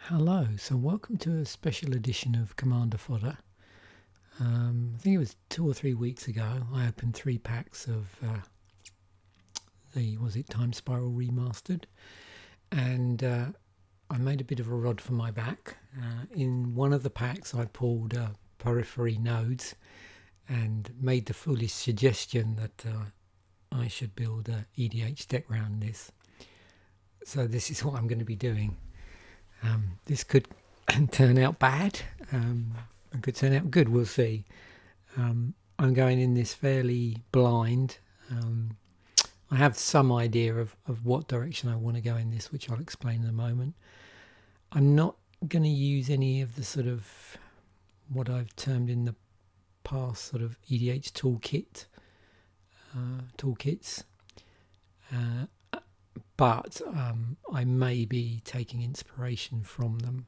Hello, so welcome to a special edition of Commander Fodder. I think it was 2 or 3 weeks ago I opened 3 packs of the Time Spiral Remastered, and I made a bit of a rod for my back. In one of the packs I pulled Porphyry nodes and made the foolish suggestion that I should build a EDH deck around this. So this is what I'm going to be doing. This could turn out bad, it could turn out good, we'll see. I'm going in this fairly blind. I have some idea of what direction I want to go in this, which I'll explain in a moment. I'm not going to use any of the sort of what I've termed in the past sort of EDH toolkits. But I may be taking inspiration from them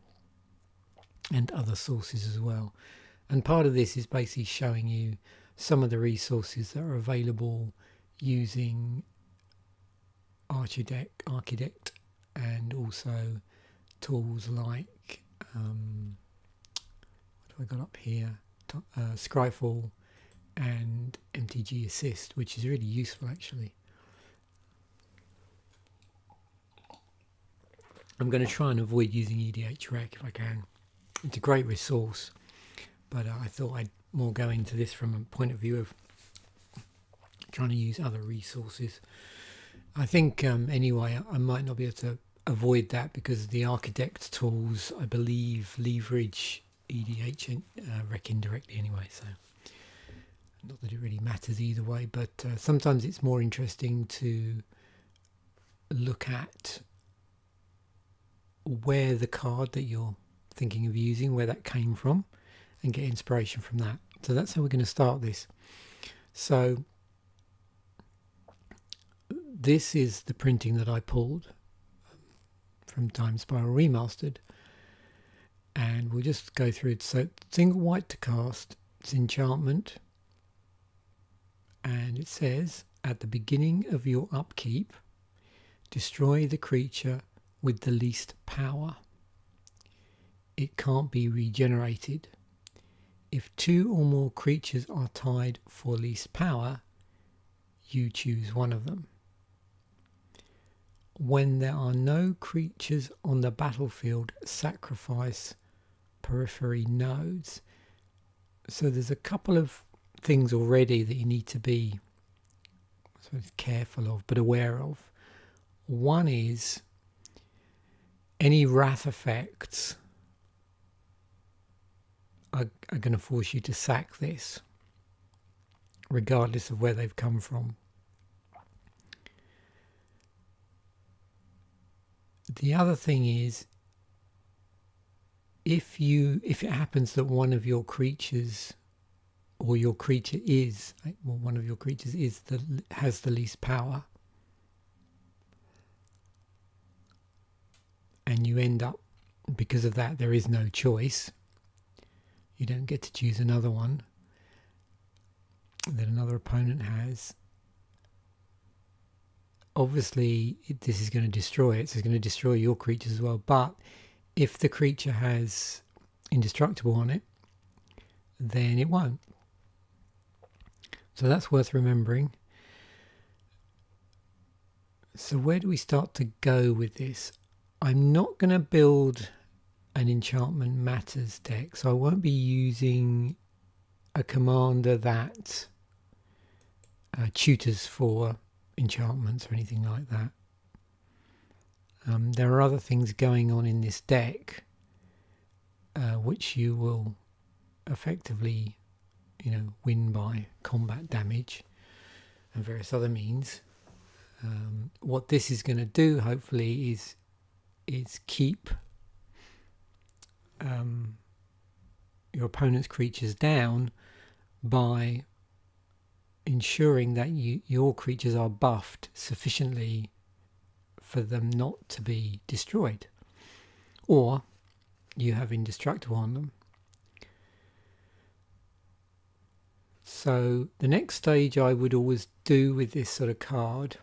and other sources as well. And part of this is basically showing you some of the resources that are available using Architect and also tools like, what have I got up here? Scryfall and MTG Assist, which is really useful actually. I'm going to try and avoid using EDH Rec if I can. It's a great resource, but I thought I'd more go into this from a point of view of trying to use other resources. I think anyway I might not be able to avoid that because the Architect tools, I believe, leverage EDH Rec indirectly anyway, so not that it really matters either way, but sometimes it's more interesting to look at where the card that you're thinking of using, where that came from, and get inspiration from that. So that's how we're going to start this. So this is the printing that I pulled from Time Spiral Remastered, and we'll just go through it. So single white to cast, it's enchantment, and it says at the beginning of your upkeep, destroy the creature with the least power. It can't be regenerated. If 2 or more creatures are tied for least power, you choose one of them. When there are no creatures on the battlefield, sacrifice Porphyry nodes. So there's a couple of things already that you need to be, I suppose, careful of, but aware of. One is any wrath effects are going to force you to sack this, regardless of where they've come from. The other thing is, if it happens that one of your creatures, or your creature is, well, one of your creatures has the least power, and you end up, because of that, there is no choice. You don't get to choose another one that another opponent has. Obviously, this is going to destroy it. So it's going to destroy your creatures as well. But if the creature has indestructible on it, then it won't. So that's worth remembering. So where do we start to go with this? I'm not going to build an Enchantment Matters deck, so I won't be using a commander that tutors for enchantments or anything like that. There are other things going on in this deck which you will effectively, win by combat damage and various other means. What this is going to do, hopefully, is keep your opponent's creatures down by ensuring that your creatures are buffed sufficiently for them not to be destroyed, or you have indestructible on them. So the next stage I would always do with this sort of card,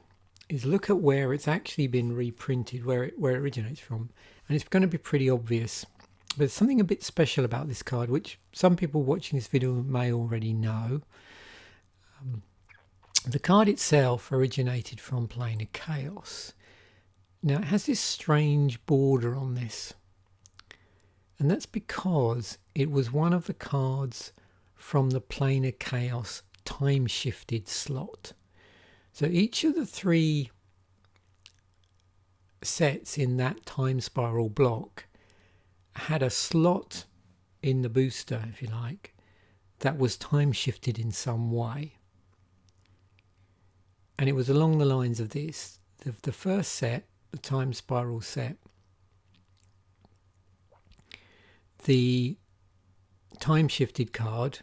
is look at where it's actually been reprinted, where it originates from, and it's going to be pretty obvious. But there's something a bit special about this card, which some people watching this video may already know. The card itself originated from Planar Chaos. Now it has this strange border on this, and that's because it was one of the cards from the Planar Chaos time shifted slot. So each of the 3 sets in that time spiral block had a slot in the booster, if you like, that was time shifted in some way. And it was along the lines of this. The first set, the time spiral set, the time shifted card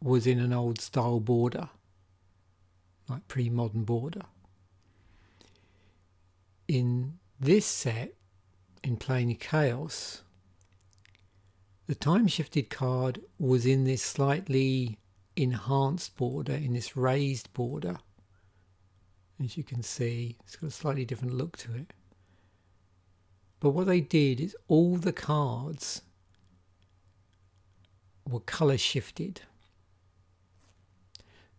was in an old style border, like pre-modern border. In this set, in Planar Chaos, the time shifted card was in this slightly enhanced border, in this raised border. As you can see, it's got a slightly different look to it. But what they did is all the cards were colour shifted.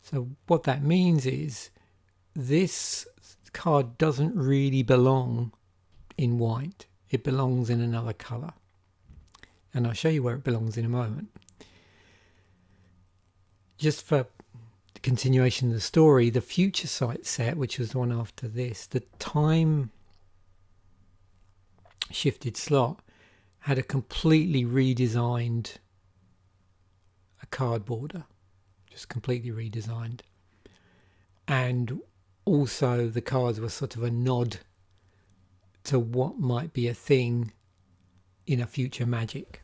So what that means is this card doesn't really belong in white. It belongs in another colour. And I'll show you where it belongs in a moment. Just for the continuation of the story, the Future Sight set, which was the one after this, the time shifted slot had a completely redesigned card border. Just completely redesigned. And also the cards were sort of a nod to what might be a thing in a future Magic.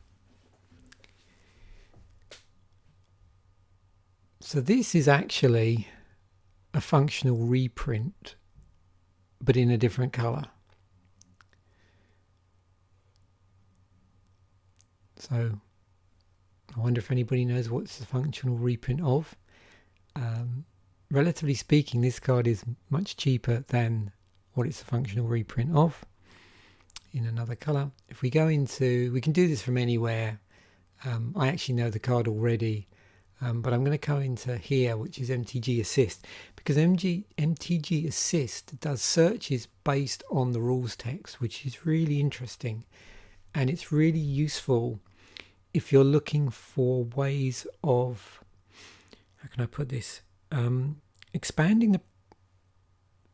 So this is actually a functional reprint, but in a different colour. So I wonder if anybody knows what's the functional reprint of. Relatively speaking, this card is much cheaper than what it's a functional reprint of in another colour. If we go into, we can do this from anywhere. I actually know the card already, but I'm going to go into here, which is MTG Assist, because MTG Assist does searches based on the rules text, which is really interesting, and it's really useful if you're looking for ways of, how can I put this, expanding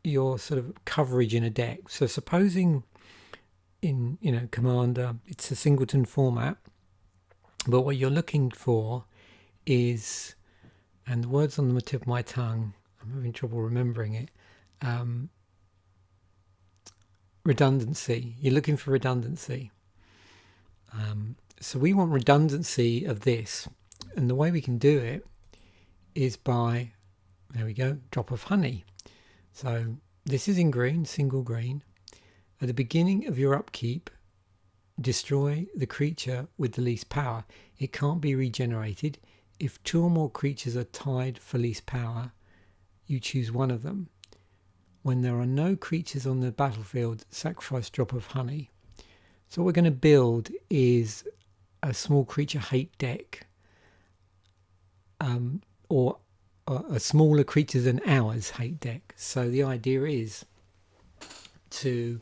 your sort of coverage in a deck. So supposing in Commander it's a singleton format, but what you're looking for is, and the words on the tip of my tongue, I'm having trouble remembering it, redundancy. You're looking for redundancy. So we want redundancy of this, and the way we can do it is by, there we go, drop of honey. So this is in green, single green. At the beginning of your upkeep, destroy the creature with the least power. It can't be regenerated. If 2 or more creatures are tied for least power, you choose one of them. When there are no creatures on the battlefield, sacrifice drop of honey. So what we're going to build is a small creature hate deck, or a smaller creature than ours hate deck. So the idea is to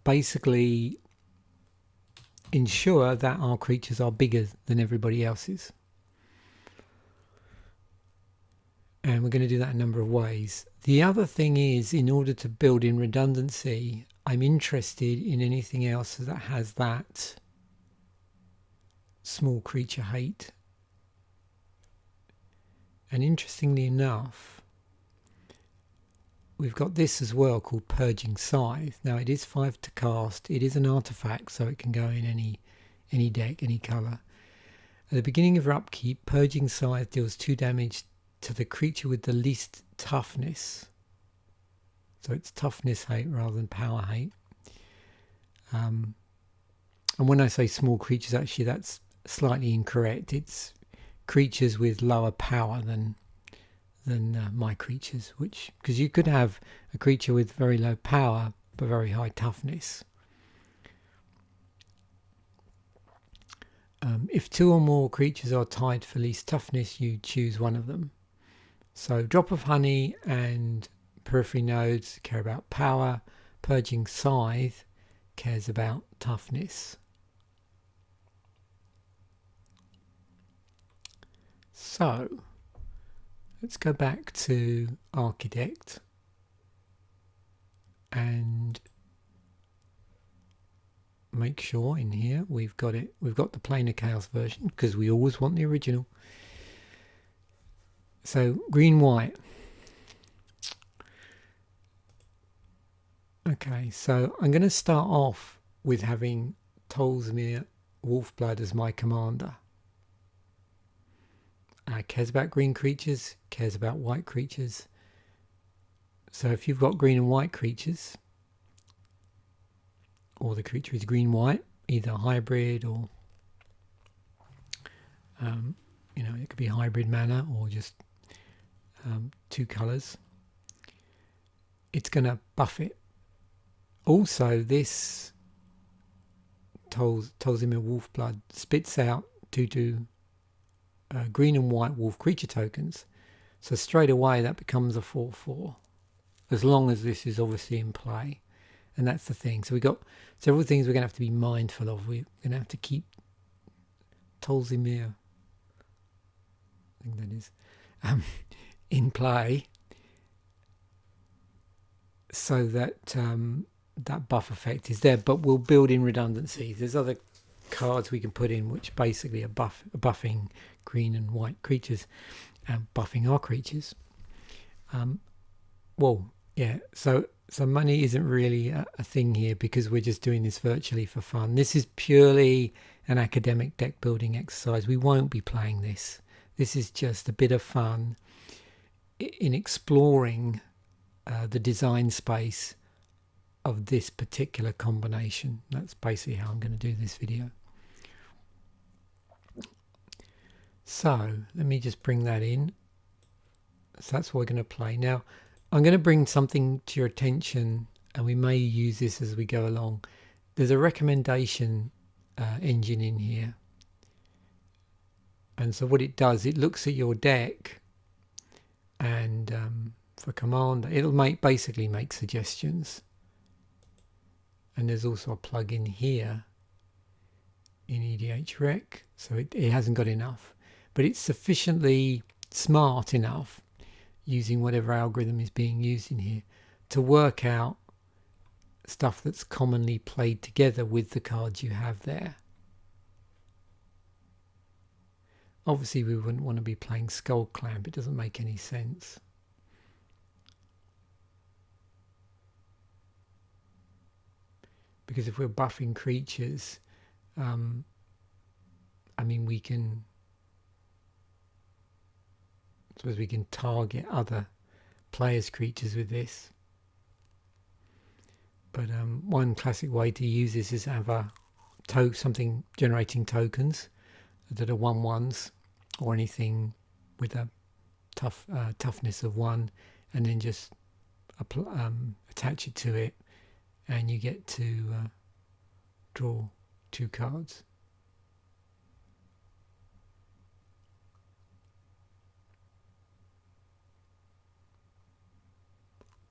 basically ensure that our creatures are bigger than everybody else's. And we're going to do that a number of ways. The other thing is, in order to build in redundancy, I'm interested in anything else that has that small creature hate. And interestingly enough, we've got this as well, called Purging Scythe. Now it is 5 to cast, it is an artifact, so it can go in any deck, any colour. At the beginning of your upkeep, Purging Scythe deals 2 damage to the creature with the least toughness. So it's toughness hate rather than power hate. And when I say small creatures, actually that's slightly incorrect. It's creatures with lower power than than my creatures, which, because you could have a creature with very low power but very high toughness. If 2 or more creatures are tied for least toughness, you choose one of them. So Drop of Honey and Porphyry Nodes care about power. Purging Scythe cares about toughness. So let's go back to Architect and make sure in here we've got the planar chaos version, because we always want the original. So green white. Okay, so I'm going to start off with having Tolsimir Wolfblood as my commander. Cares about green creatures, cares about white creatures. So if you've got green and white creatures, or the creature is green-white, either hybrid or, you know, it could be hybrid mana or just 2 colours, it's going to buff it. Also, this Tolsimir Wolfblood spits out 2/2 green and white wolf creature tokens. So straight away that becomes a 4/4, as long as this is obviously in play. And that's the thing. So we've got several things we're going to have to be mindful of. We're going to have to keep Tolsimir, I think that is, in play, so that that buff effect is there. But we'll build in redundancies. There's other cards we can put in which basically are buffing green and white creatures and buffing our creatures. Well, yeah, so money isn't really a thing here, because we're just doing this virtually for fun. This is purely an academic deck building exercise. We won't be playing this. This is just a bit of fun in exploring the design space of this particular combination. That's basically how I'm going to do this video. So let me just bring that in. So that's what we're going to play. Now I'm going to bring something to your attention, and we may use this as we go along. There's a recommendation engine in here. And so what it does, it looks at your deck, and for commander, it'll basically make suggestions. And there's also a plug-in here in EDH Rec, so it hasn't got enough. But it's sufficiently smart enough, using whatever algorithm is being used in here, to work out stuff that's commonly played together with the cards you have there. Obviously we wouldn't want to be playing Skullclamp, it doesn't make any sense. Because if we're buffing creatures, I mean, we can target other players' creatures with this. But one classic way to use this is have a something generating tokens that are 1/1s, or anything with a toughness of 1, and then just attach it to it, and you get to draw 2 cards.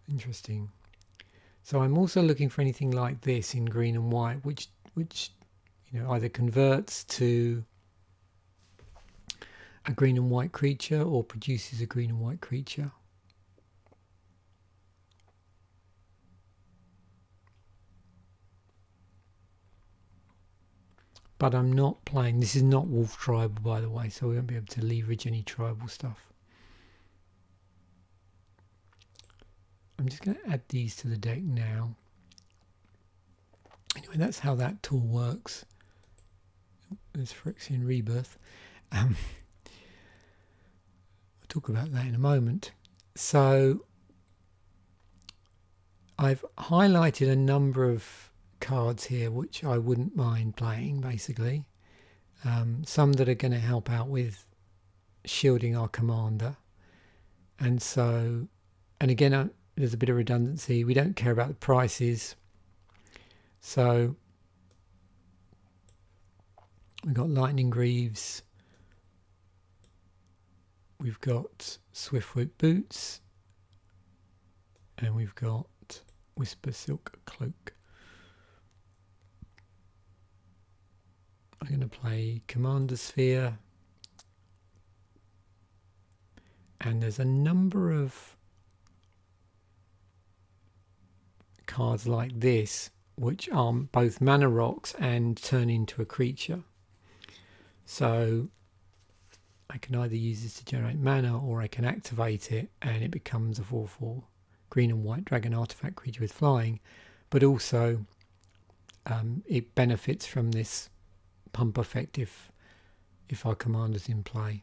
Interesting. So I'm also looking for anything like this in green and white, which you know, either converts to a green and white creature or produces a green and white creature. But I'm not playing, this is not Wolf Tribal, by the way, so we won't be able to leverage any tribal stuff. I'm just going to add these to the deck now. Anyway, that's how that tool works. There's Phyrexian Rebirth. We'll talk about that in a moment. So I've highlighted a number of cards here which I wouldn't mind playing, basically. Some that are going to help out with shielding our commander. And so, and again, there's a bit of redundancy. We don't care about the prices. So we've got Lightning Greaves. We've got Swiftfoot Boots. And we've got Whisper Silk Cloak. I'm going to play Commander Sphere. And there's a number of cards like this which are both mana rocks and turn into a creature. So I can either use this to generate mana, or I can activate it and it becomes a 4/4 green and white dragon artifact creature with flying. But also it benefits from this pump effect if our commander's in play.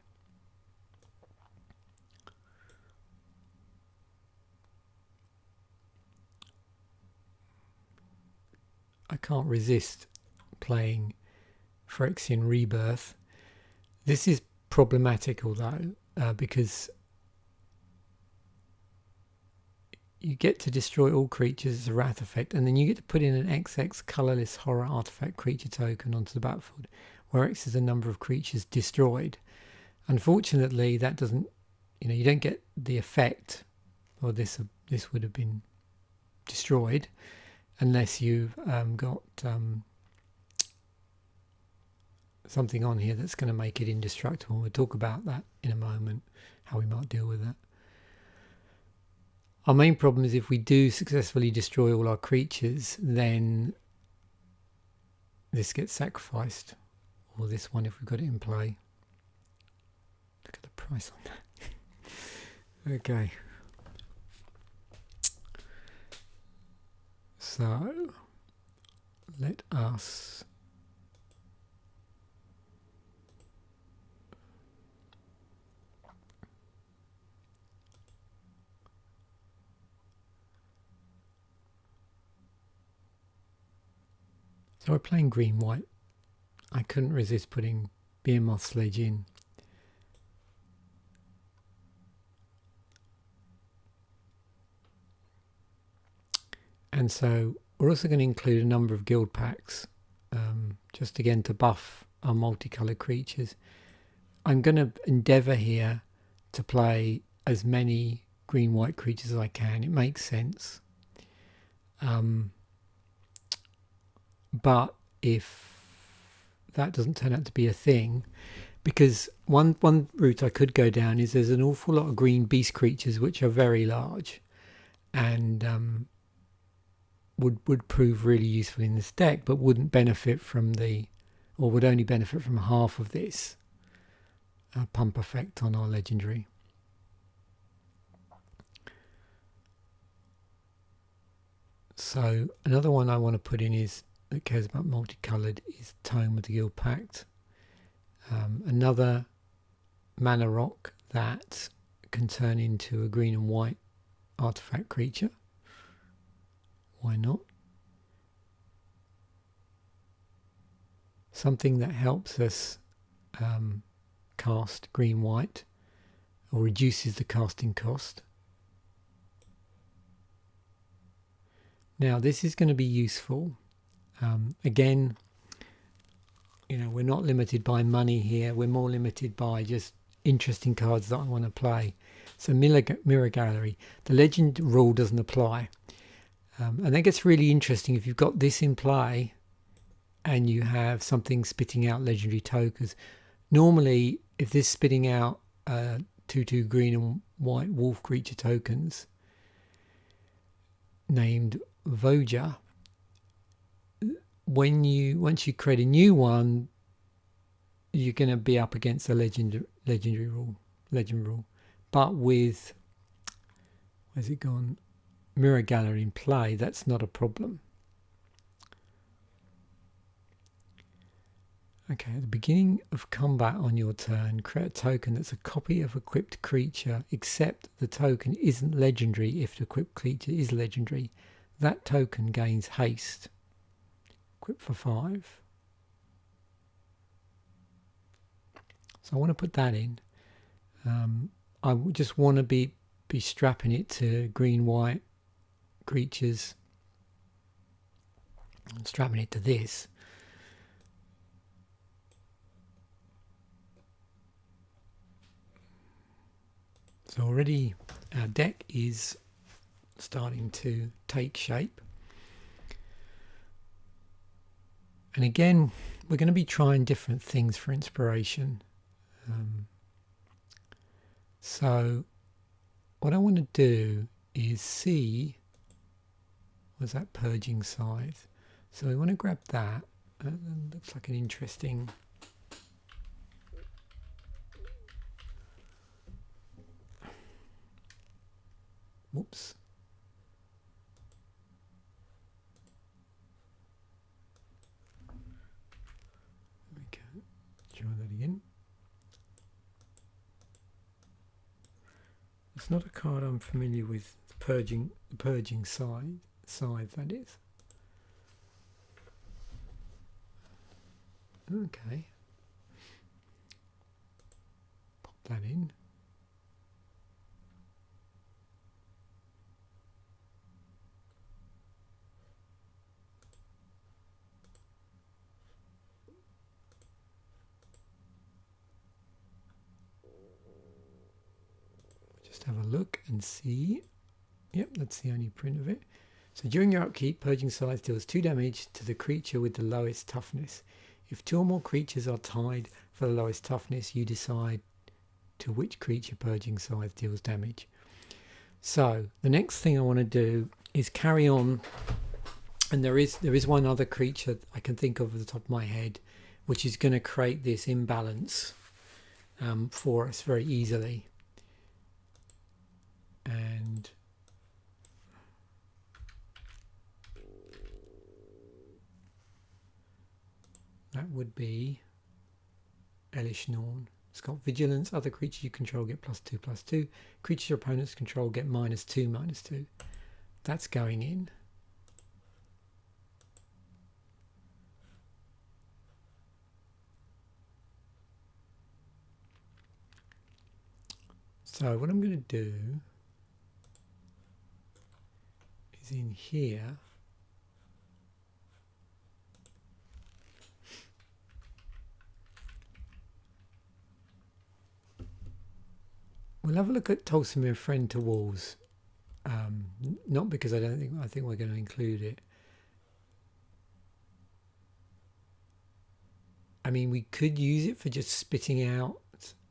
I can't resist playing Phyrexian Rebirth. This is problematical though, because you get to destroy all creatures as a wrath effect, and then you get to put in an XX colourless horror artifact creature token onto the battlefield, where X is the number of creatures destroyed. Unfortunately, that doesn't, you don't get the effect, or this would have been destroyed, unless you've got something on here that's going to make it indestructible. We'll talk about that in a moment, how we might deal with that. Our main problem is if we do successfully destroy all our creatures, then this gets sacrificed, or this one if we've got it in play. Look at the price on that. Okay. So let us so we're playing green-white. I couldn't resist putting Behemoth Sledge in. And so we're also going to include a number of Guildpacts, just again to buff our multicolored creatures. I'm going to endeavour here to play as many green-white creatures as I can. It makes sense. But if that doesn't turn out to be a thing, because one route I could go down is there's an awful lot of green beast creatures which are very large and would prove really useful in this deck, but wouldn't benefit from or would only benefit from half of this pump effect on our legendary. So another one I want to put in that cares about multicolored is Tome of the Guildpact. Another mana rock that can turn into a green and white artifact creature. Why not? Something that helps us cast green-white, or reduces the casting cost. Now this is going to be useful. Again, we're not limited by money here. We're more limited by just interesting cards that I want to play. So Mirror Gallery, the legend rule doesn't apply. And that gets really interesting if you've got this in play and you have something spitting out legendary tokens. Normally, if this is spitting out 2/2 green and white wolf creature tokens named Voja, once you create a new one, you're going to be up against the legend rule. But with, where's it gone? Mirror Gallery in play, that's not a problem. Okay, at the beginning of combat on your turn, create a token that's a copy of equipped creature, except the token isn't legendary if the equipped creature is legendary. That token gains haste. Equip for 5. So I want to put that in. I just want to be be strapping it to green-white creatures, and strapping it to this. So already our deck is starting to take shape. And again, we're going to be trying different things for inspiration. So what I want to do is see, was that Purging Scythe? So we want to grab that. That looks like an interesting... Whoops. Okay, try that again. It's not a card I'm familiar with. The purging scythe, that is. Okay. Pop that in. Have a look and see. Yep, that's the only print of it. So during your upkeep, Purging Scythe deals 2 damage to the creature with the lowest toughness. If 2 or more creatures are tied for the lowest toughness, you decide to which creature Purging Scythe deals damage. So the next thing I want to do is carry on, and there is one other creature I can think of at the top of my head, which is going to create this imbalance for us very easily. And that would be Elesh Norn. It's got Vigilance. Other creatures you control get +2/+2. Creatures your opponents control get -2/-2. That's going in. So what I'm going to do is in here, we'll have a look at Tolsimir Friend to Walls. Not because I think we're going to include it. I mean, we could use it for just spitting out.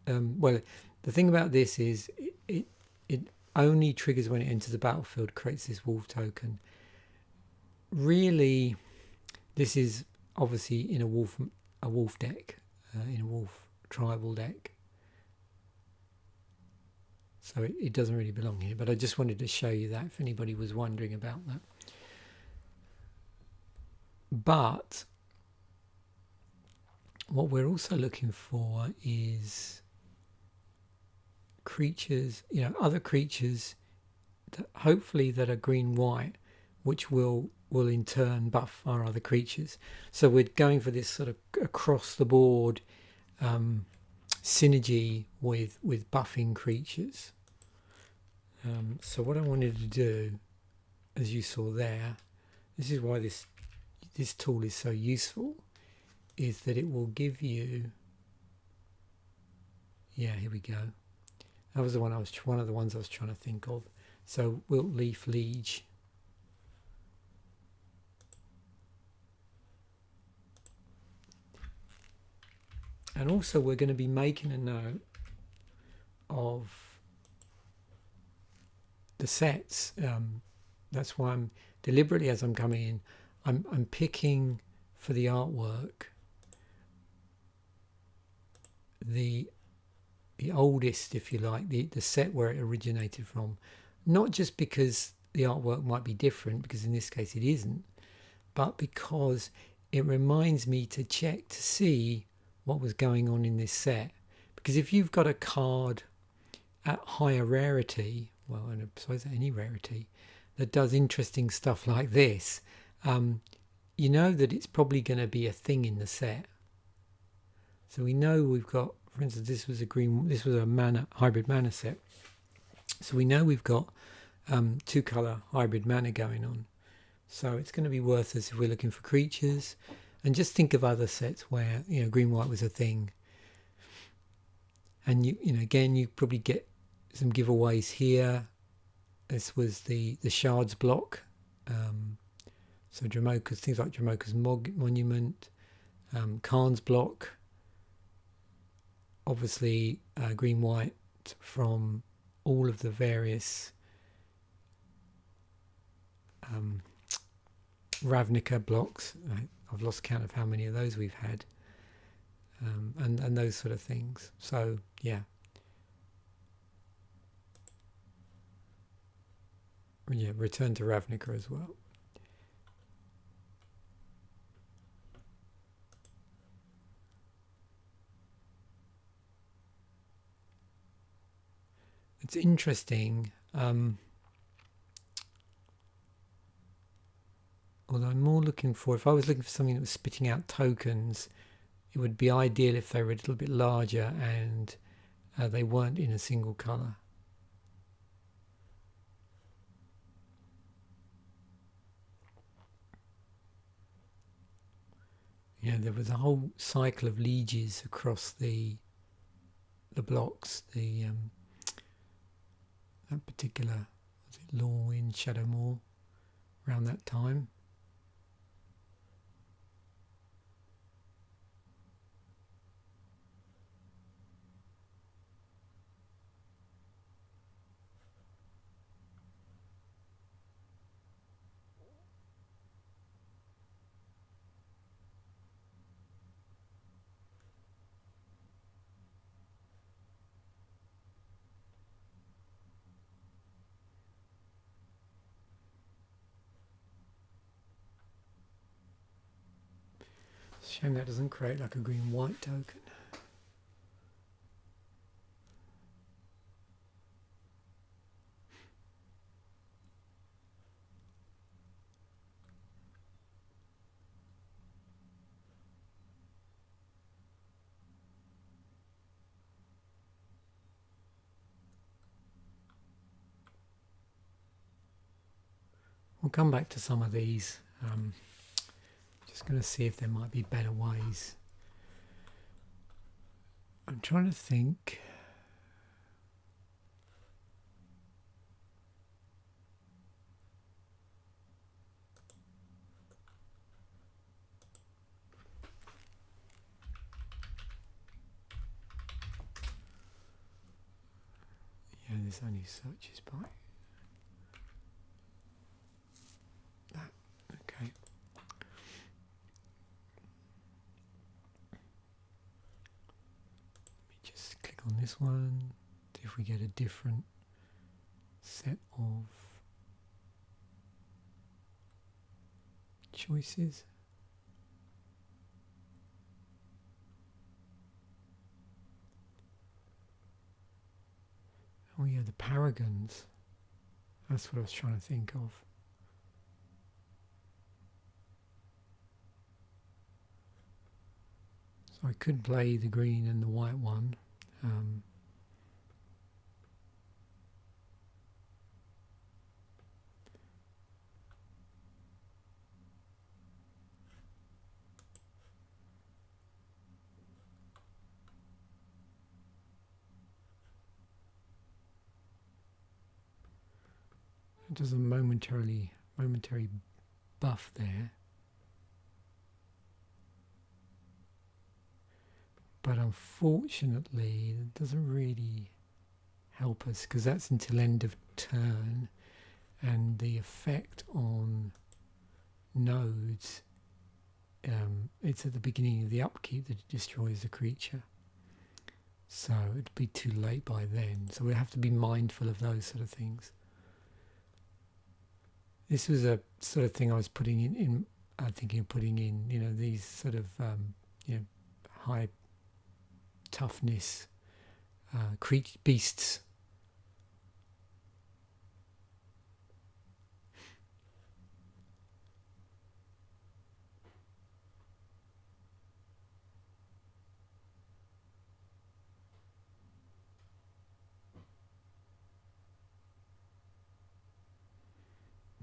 Well, the thing about this is it only triggers when it enters the battlefield, creates this wolf token. Really, this is obviously in a wolf deck, in a wolf tribal deck. So it doesn't really belong here, but I just wanted to show you that if anybody was wondering about that. But what we're also looking for is creatures, other creatures that hopefully that are green-white, which will in turn buff our other creatures. So we're going for this sort of across the board synergy with buffing creatures. So what I wanted to do, as you saw there, this is why this tool is so useful, is that it will give you, here we go. That was one of the ones I was trying to think of. So Wiltleaf Liege. And also we're going to be making a note of the sets. That's why I'm deliberately, as I'm coming in, I'm picking for the artwork the oldest, if you like, the set where it originated from. Not just because the artwork might be different, because in this case it isn't, but because it reminds me to check to see what was going on in this set. Because if you've got a card at higher rarity, well, and I suppose at any rarity, that does interesting stuff like this, you know that it's probably going to be a thing in the set. So we know we've got, for instance, this was a hybrid mana set. So we know we've got 2-colour hybrid mana going on. So it's going to be worth us if we're looking for creatures. And just think of other sets where, you know, green-white was a thing. And, you know, again, you probably get some giveaways here. This was the Shards block. So Dromoka's, things like Dromoka's Monument, Khan's block. Obviously, green-white from all of the various Ravnica blocks. I've lost count of how many of those we've had, and those sort of things. So yeah, return to Ravnica as well. It's interesting. Although I'm more looking for, if I was looking for something that was spitting out tokens, it would be ideal if they were a little bit larger and they weren't in a single colour. Yeah, there was a whole cycle of lieges across the blocks. That particular, was it Lorwyn, Shadowmoor, around that time. Shame that doesn't create like a green-white token. We'll come back to some of these. Just going to see if there might be better ways. I'm trying to think. Yeah, there's only searches by that. Okay. Just click on this one, see if we get a different set of choices. Oh yeah, the paragons. That's what I was trying to think of. So I could play the green and the white one. It does a momentary buff there. But unfortunately, it doesn't really help us because that's until end of turn, and the effect on nodes, it's at the beginning of the upkeep that it destroys the creature. So it'd be too late by then. So we have to be mindful of those sort of things. This was a sort of thing I was putting in thinking of putting in, you know, these sort of, you know, high toughness beasts.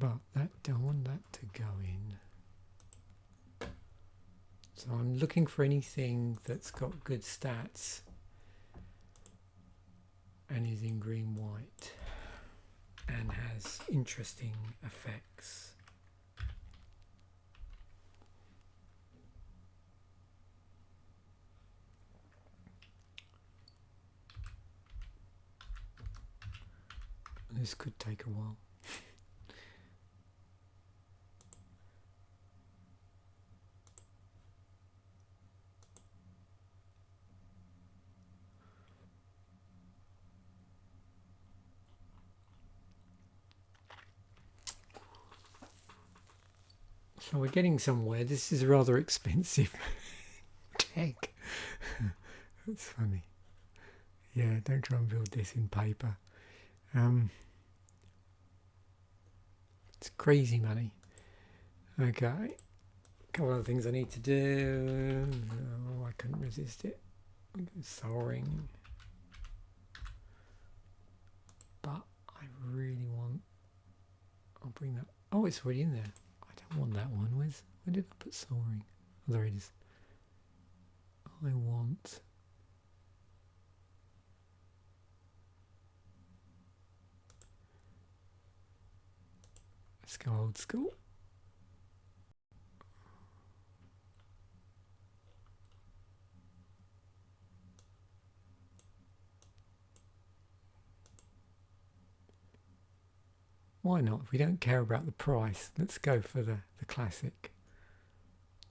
but that don't want that to go in. So I'm looking for anything that's got good stats and is in green white and has interesting effects. This could take a while. So we're getting somewhere. This is rather expensive tech. That's funny. Yeah, don't try and build this in paper. It's crazy money. Okay, a couple of things I need to do. Oh, I couldn't resist it. Soaring, but I really want. I'll bring that. Oh, it's already in there. I don't want that one. Where did I put soaring? Oh, there it is. I want. Let's go old school. Why not? If we don't care about the price, let's go for the classic.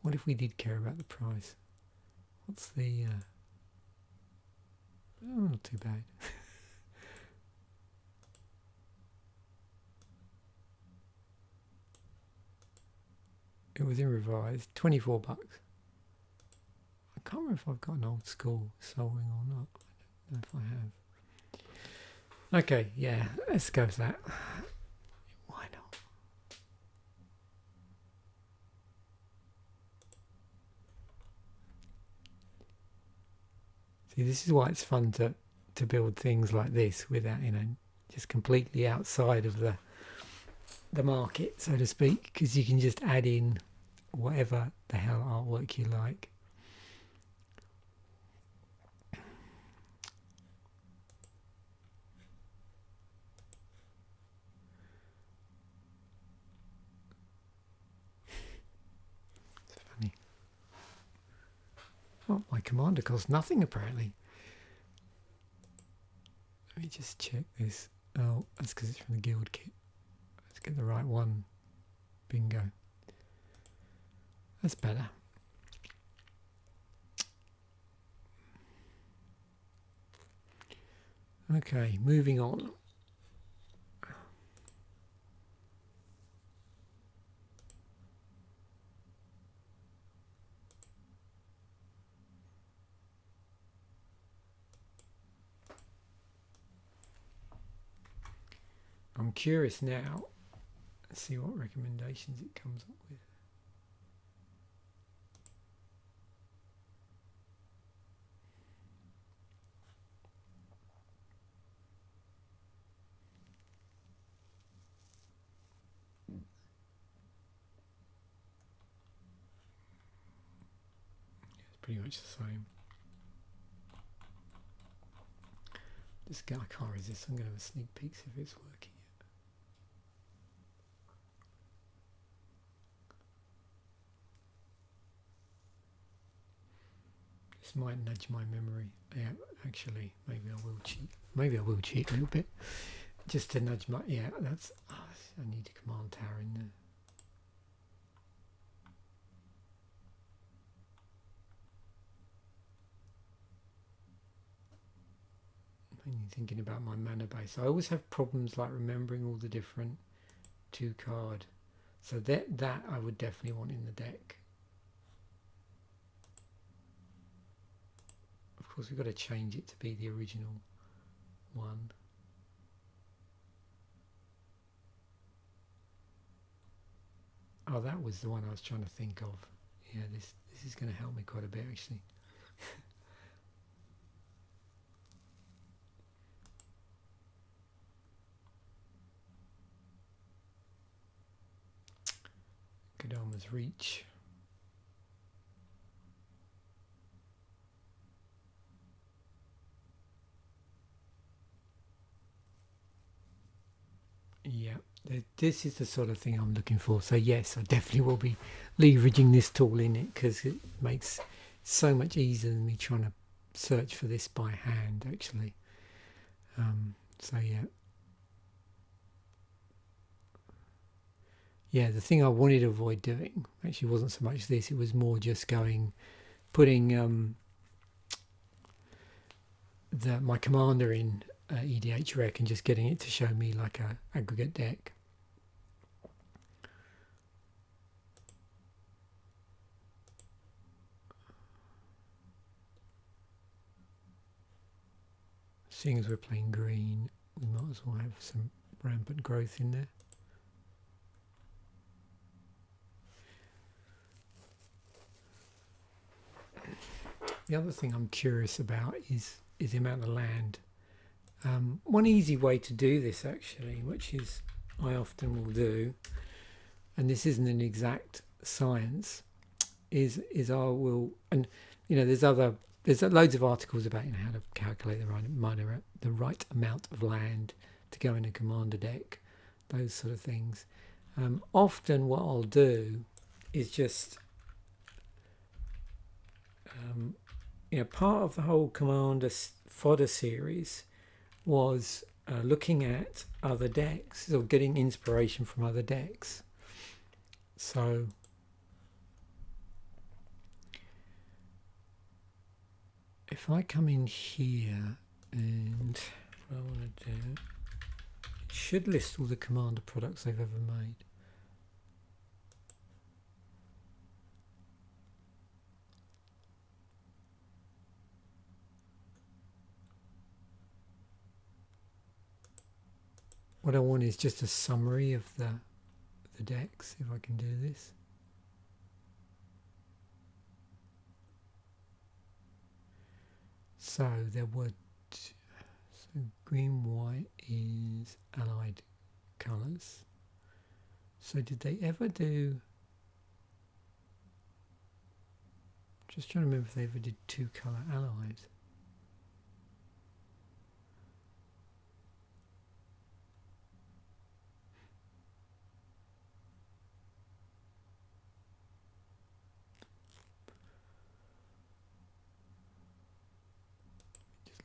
What if we did care about the price? What's the... oh, not too bad. It was in revised, 24 bucks. I can't remember if I've got an old school soaring or not. I don't know if I have. Okay, yeah, let's go with that. Why not? See, this is why it's fun to build things like this without, you know, just completely outside of the market, so to speak, because you can just add in whatever the hell artwork you like. It's funny. Well, my commander costs nothing apparently. Let me just check this. Oh, that's because it's from the guild kit. Let's get the right one. Bingo. That's better. Okay, moving on. I'm curious now. Let's see what recommendations it comes up with. Pretty much the same. This guy, I can't resist. I'm going to have a sneak peek see if it's working yet. This might nudge my memory. Yeah, actually, maybe I will cheat. Maybe I will cheat a little bit, just to nudge my. Yeah, that's. Oh, I need a command tower in there. Mainly thinking about my mana base. I always have problems like remembering all the different 2-card. So that I would definitely want in the deck. Of course, we've got to change it to be the original one. Oh, that was the one I was trying to think of. Yeah, this is going to help me quite a bit actually. Commander's Reach. Yeah, this is the sort of thing I'm looking for. So yes, I definitely will be leveraging this tool in it, because it makes it so much easier than me trying to search for this by hand, actually. So yeah, the thing I wanted to avoid doing actually wasn't so much this, it was more just putting my commander in EDH Rec and just getting it to show me like a aggregate deck. Seeing as we're playing green, we might as well have some rampant growth in there. The other thing I'm curious about is the amount of land. One easy way to do this, actually, which is I often will do, and this isn't an exact science, is I will, and you know, there's loads of articles about, you know, how to calculate the right amount of land to go in a commander deck, those sort of things. Often what I'll do is just you know, part of the whole Commander Fodder series was looking at other decks, or getting inspiration from other decks. So if I come in here, and what I want to do, it should list all the Commander products they've ever made. What I want is just a summary of the decks, if I can do this. So there were, so green, white is allied colours. So did they ever do, just trying to remember if they ever did 2-colour allied.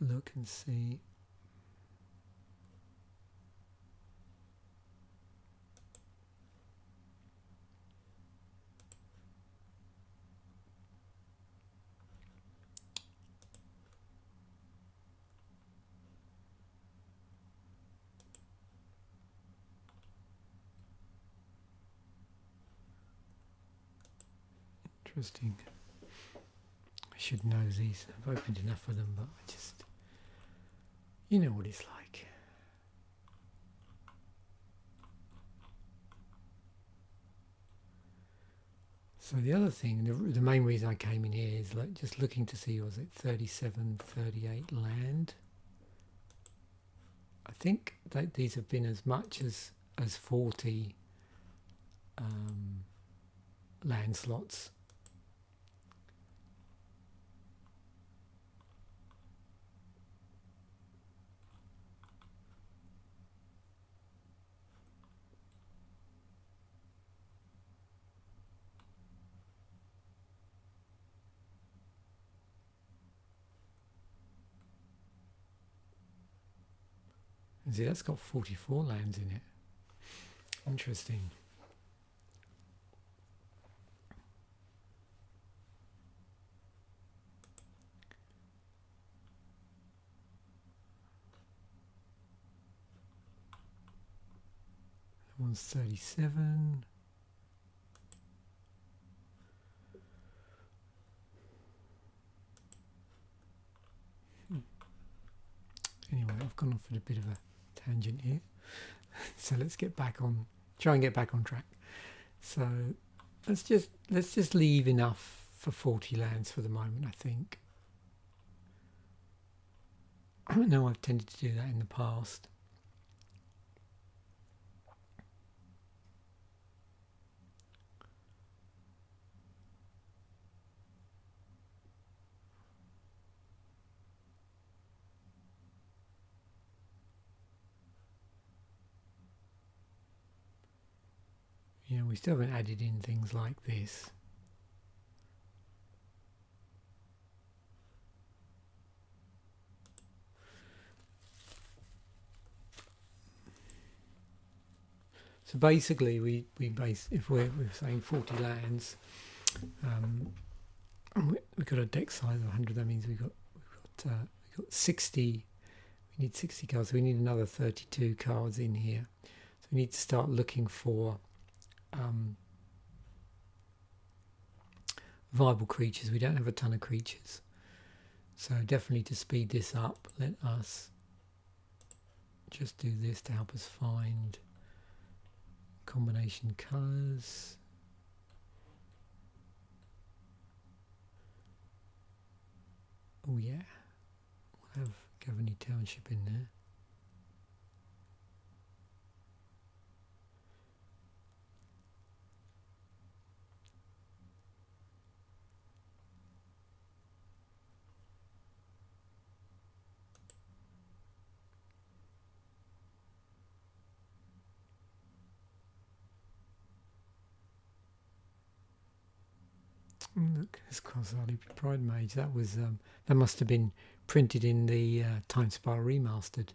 Look and see. Interesting. I should know these. I've opened enough of them, but I just, you know what it's like. So the other thing, the main reason I came in here is like just looking to see, was it 37, 38 land? I think that these have been as much as 40 land slots. See, that's got 44 lands in it. Interesting. That one's 37. Anyway, I've gone off at a bit of a tangent here, so let's get back on, try and get back on track. So let's just leave enough for 40 lands for the moment. I think, I don't know, I've tended to do that in the past. we still haven't added in things like this. So basically, we base, if we're saying 40 lands, we've got a deck size of 100. That means we've got 60. We need 60 cards. So we need another 32 cards in here. So we need to start looking for viable creatures. We don't have a ton of creatures, so definitely to speed this up, let us just do this to help us find combination colours. Oh yeah, we'll have Gavony Township in there. Look, this Cross-Eyed Pride Mage, that was that must have been printed in the Time Spiral Remastered.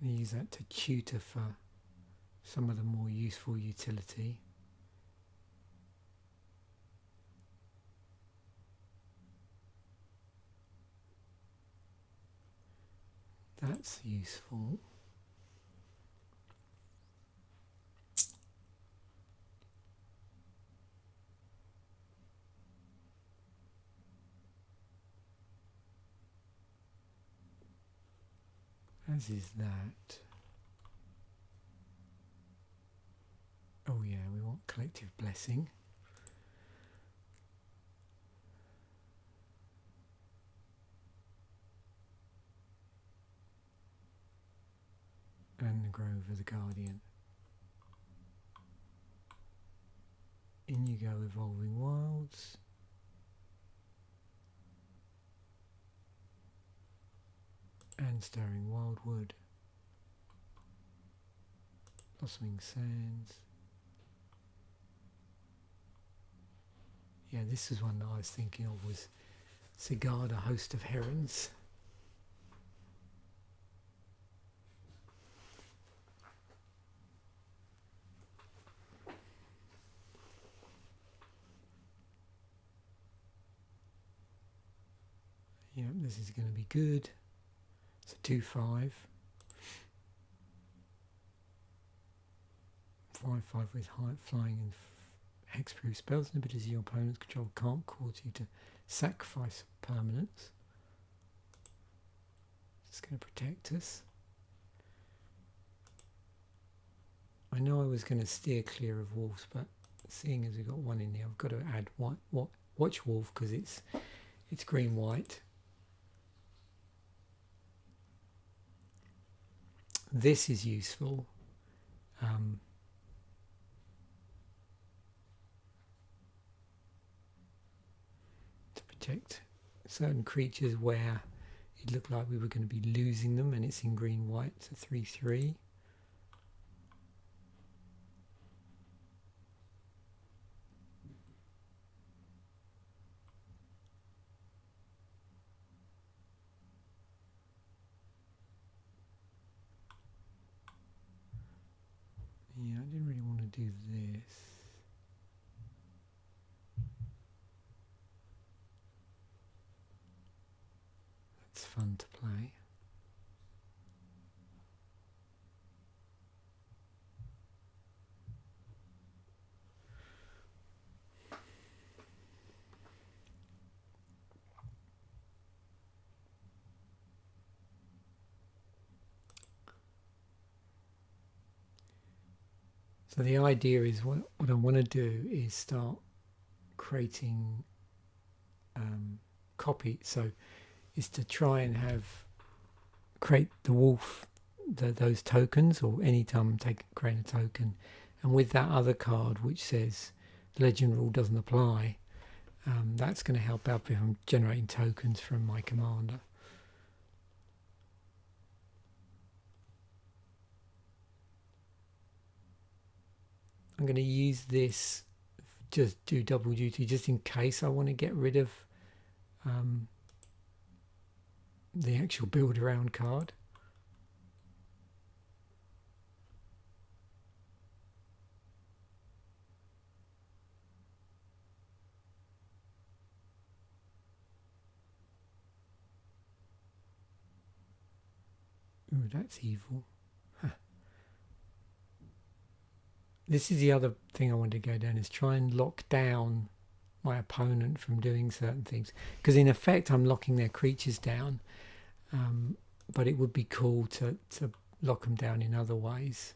Going to use that to tutor for some of the more useful utility. That's useful. As is that. Oh yeah, we want Collective Blessing. And the Grove of the Guardian. In you go, Evolving Wilds. And Stirring Wildwood. Blossoming Sands. Yeah, this is one that I was thinking of, was Sigard, a Host of Herons. Yeah, this is going to be good. It's a 2/5. 5/5 with high flying and hexproof spells. No abilities your opponents control can't cause you to sacrifice permanents. It's going to protect us. I know I was going to steer clear of wolves, but seeing as we've got one in there, I've got to add watch wolf because it's green white. This is useful. To protect certain creatures where it looked like we were going to be losing them, and it's in green white. It's a 3/3. Yeah, I didn't really want to do this. That's fun to play. So the idea is what I want to do is start creating copy, so is to try and create the wolf, those tokens, or any time I'm creating a token, and with that other card which says the legend rule doesn't apply, that's going to help out if I'm generating tokens from my commander. I'm going to use this, just do double duty, just in case I want to get rid of the actual build around card. Ooh, that's evil. Huh. This is the other thing I want to go down, is try and lock down my opponent from doing certain things, because in effect I'm locking their creatures down, but it would be cool to lock them down in other ways.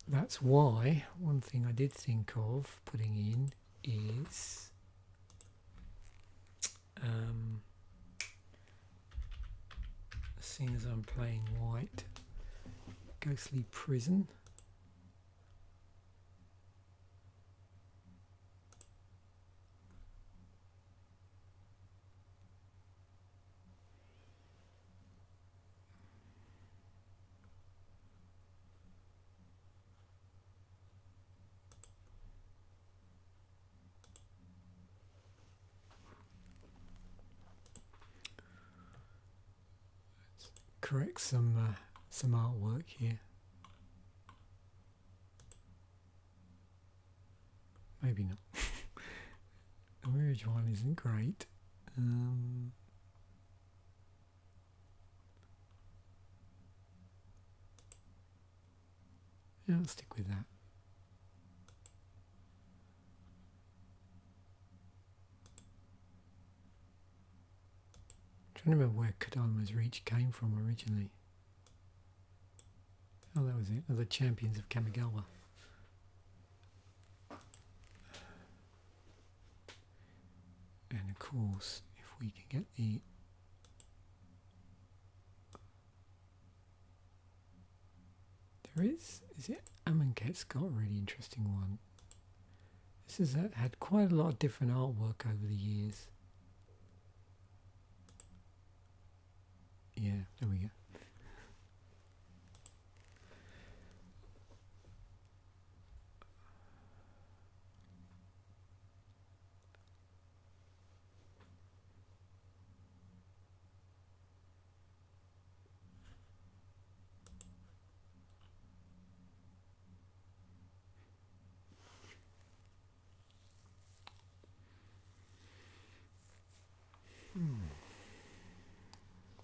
That's why one thing I did think of putting in is seeing as I'm playing white, Ghostly Prison. Correct some artwork here. Maybe not. The Mirage one isn't great. Yeah, I'll stick with that. I'm trying to remember where Kadama's Reach came from originally. Oh, that was it. Oh, the Champions of Kamigawa. And of course, if we can get the is it Amonkhet's got a really interesting one. This has had quite a lot of different artwork over the years. Yeah, there we go.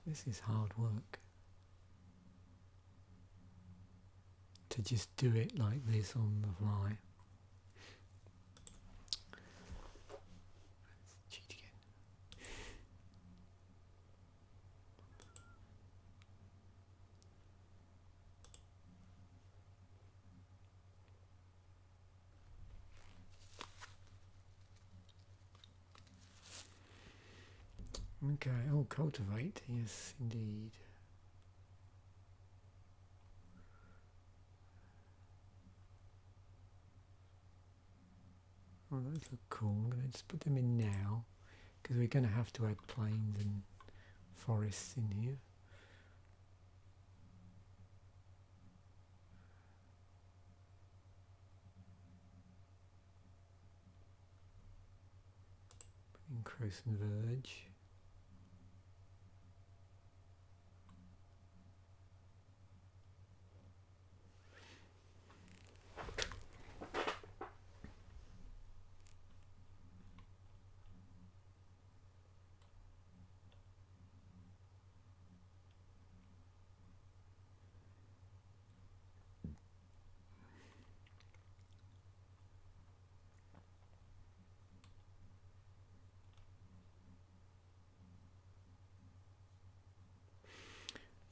This is hard work. To just do it like this on the fly. Let's cheat again. Okay, oh, cultivate, yes indeed. Oh, those look cool. I'm going to just put them in now, because we're going to have to add plains and forests in here. Put in Krosan Verge.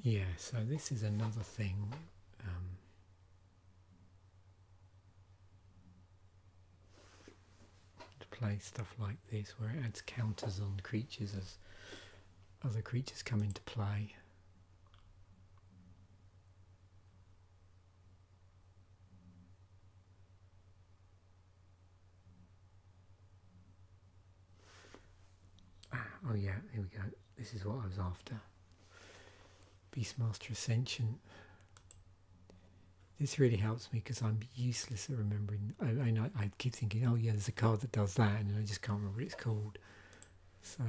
Yeah, so this is another thing. play stuff like this where it adds counters on creatures as other creatures come into play. Oh yeah, here we go. This is what I was after. Beastmaster Ascension. This really helps me because I'm useless at remembering. I keep thinking, oh yeah, there's a card that does that, and I just can't remember what it's called. So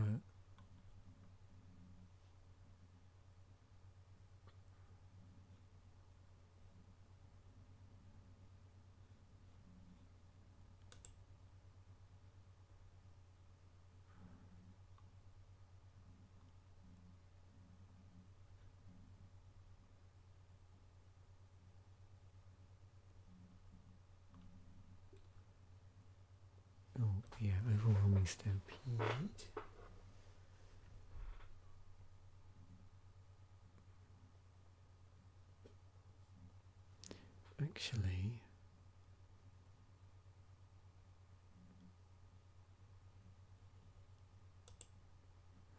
yeah, overwhelming stampede. Actually,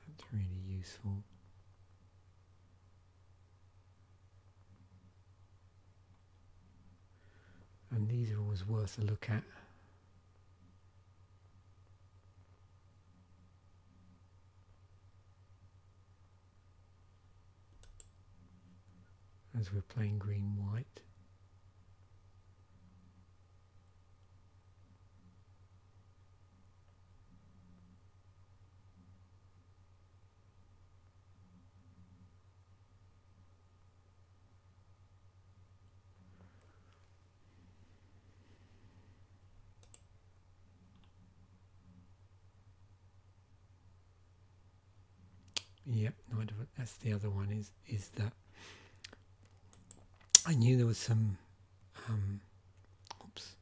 that's really useful. And these are always worth a look at. As we're playing green-white. Yep, that's the other one. Is that I knew there was some. Oops.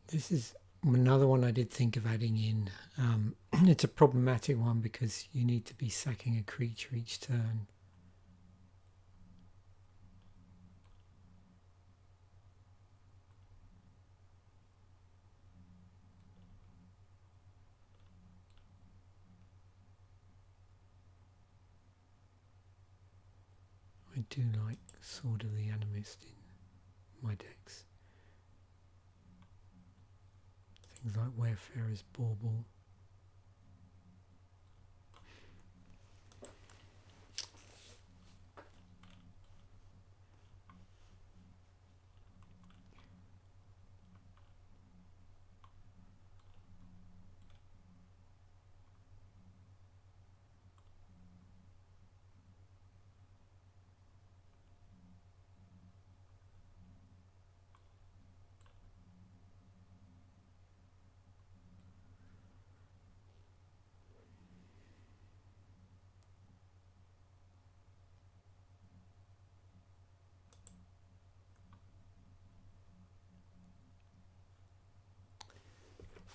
This is another one I did think of adding in. It's a problematic one because you need to be sacking a creature each turn. I do like Sword of the Animist in my decks. Things like Wayfarer's Bauble.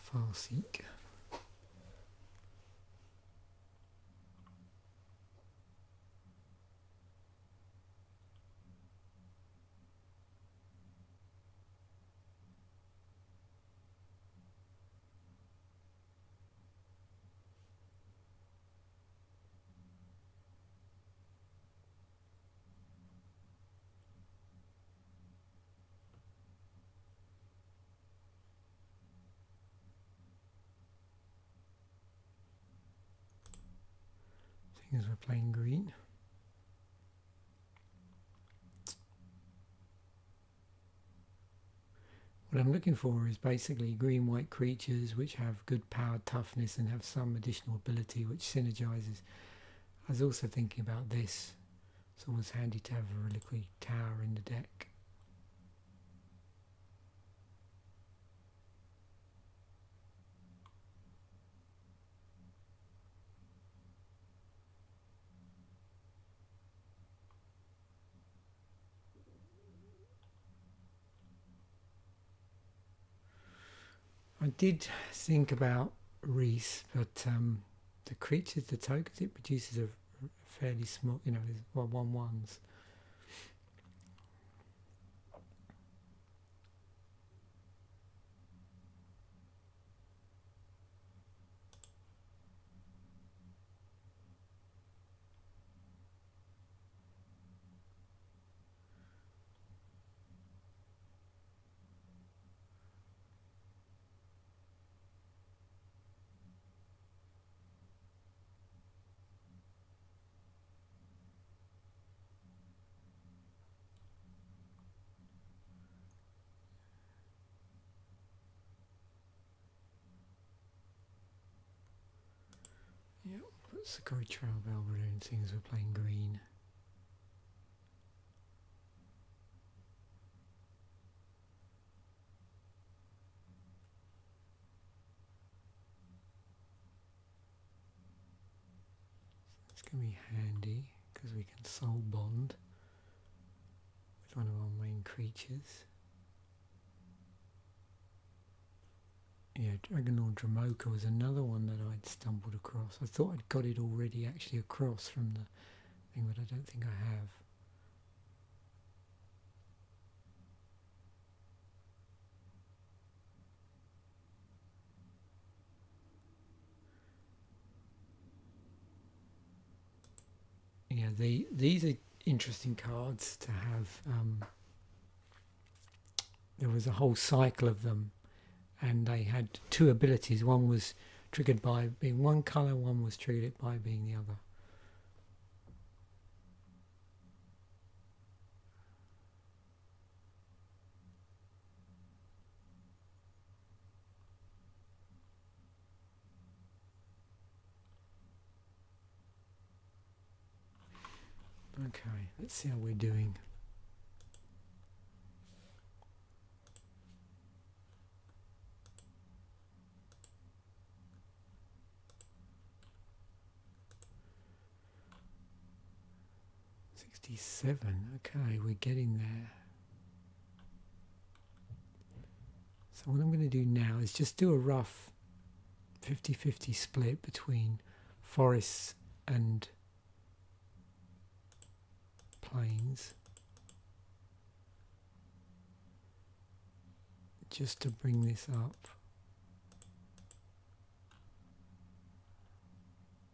Farseek. As we're playing green. What I'm looking for is basically green-white creatures which have good power, toughness, and have some additional ability which synergizes. I was also thinking about this. It's always handy to have a reliquary tower in the deck. I did think about Reese, but the creatures, the tokens it produces are fairly small, you know, there's 1/1s. Yep, put Sakura Trail Velvet and things we're playing green. It's going to be handy because we can soul bond with one of our main creatures. Yeah, Dragonlord Dromoka was another one that I'd stumbled across. I thought I'd got it already actually across from the thing, but I don't think I have. Yeah, these are interesting cards to have. There was a whole cycle of them, and they had two abilities. One was triggered by being one colour, one was triggered by being the other. Okay, let's see how we're doing. Okay, we're getting there. So what I'm going to do now is just do a rough 50-50 split between forests and plains, just to bring this up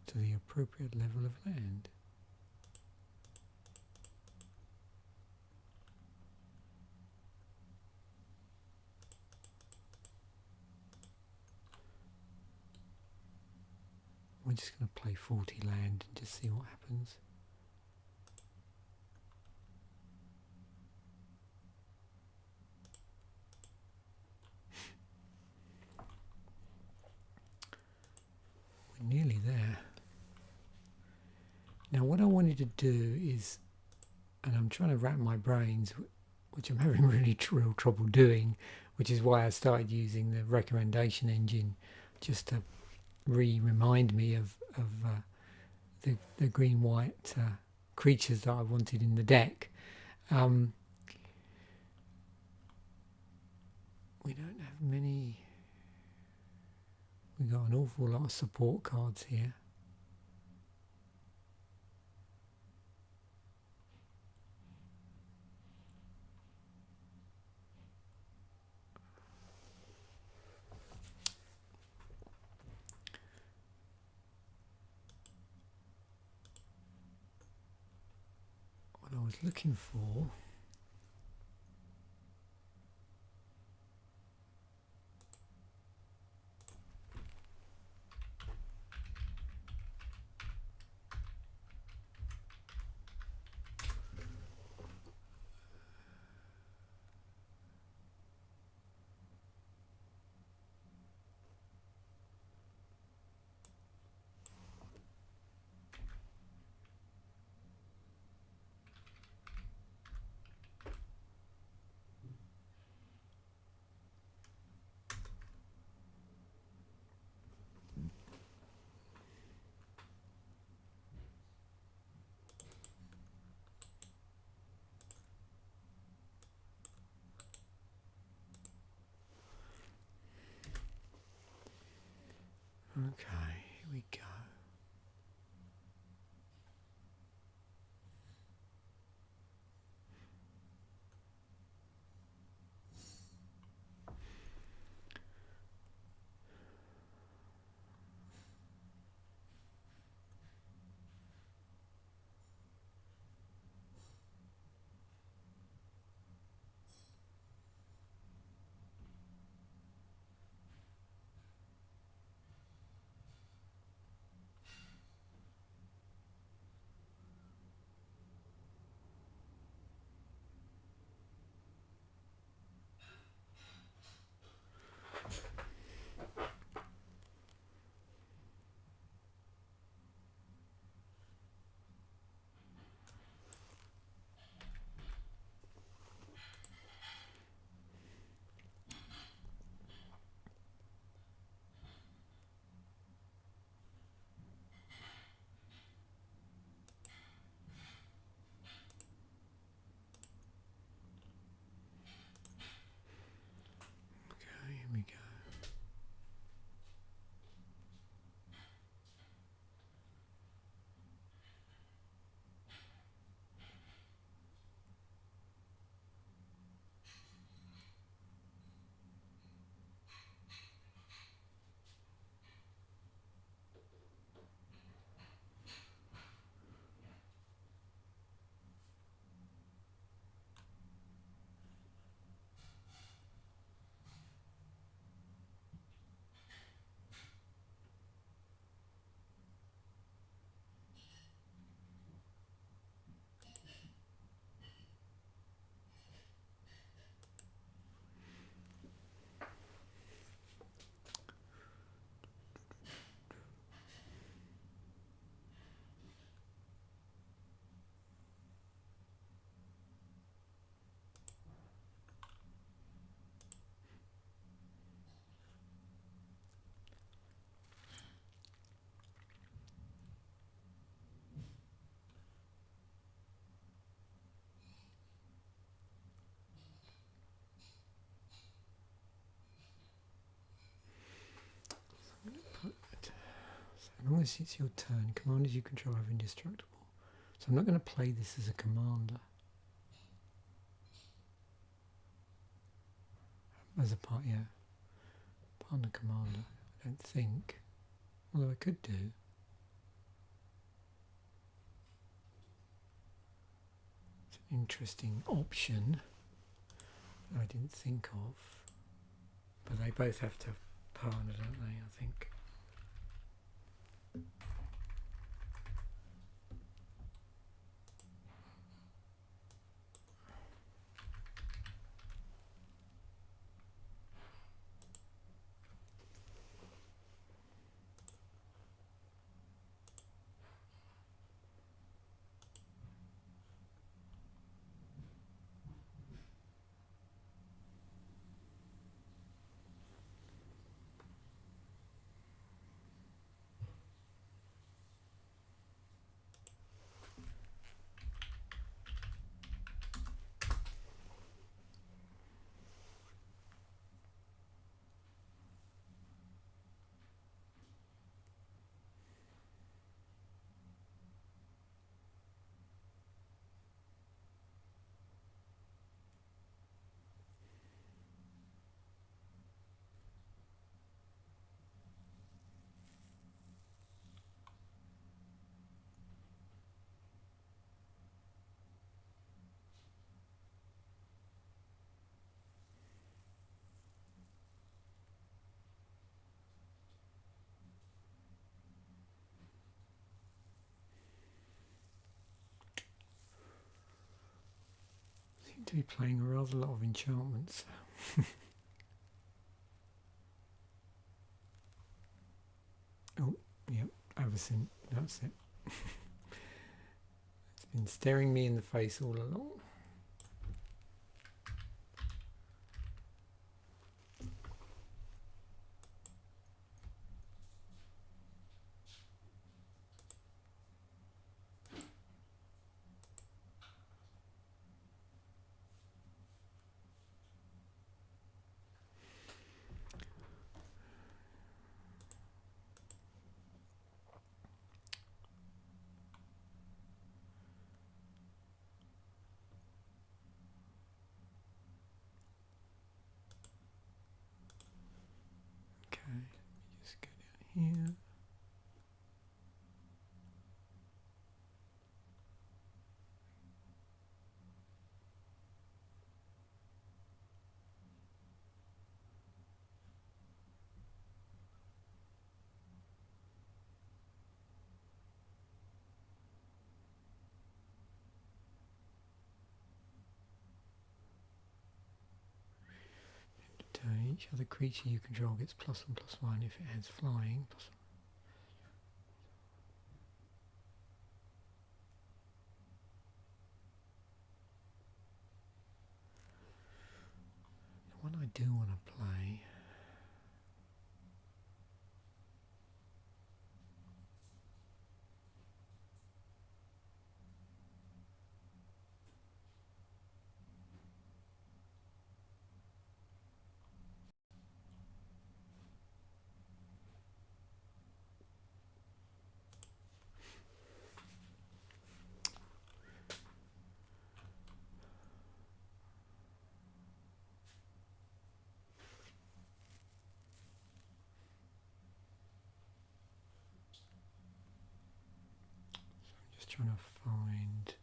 to the appropriate level of land. We're just going to play 40 land and just see what happens. We're nearly there. Now what I wanted to do is, and I'm trying to wrap my brains, which I'm having really real trouble doing, which is why I started using the recommendation engine, just to remind me of the green-white creatures that I wanted in the deck. We don't have many. We got an awful lot of support cards here. What I was looking for . Okay, here we go. Here we go. As long as it's your turn, commanders you control have indestructible. So I'm not going to play this as a commander. As a part, yeah. Partner commander, I don't think. Although I could do. It's an interesting option that I didn't think of. But they both have to have partner, don't they, I think. To be playing a rather lot of enchantments. Oh, yep, Avacyn, that's it. It's been staring me in the face all along. here. Each other creature you control gets +1/+1 if it has flying. The one I do want to play. Trying to find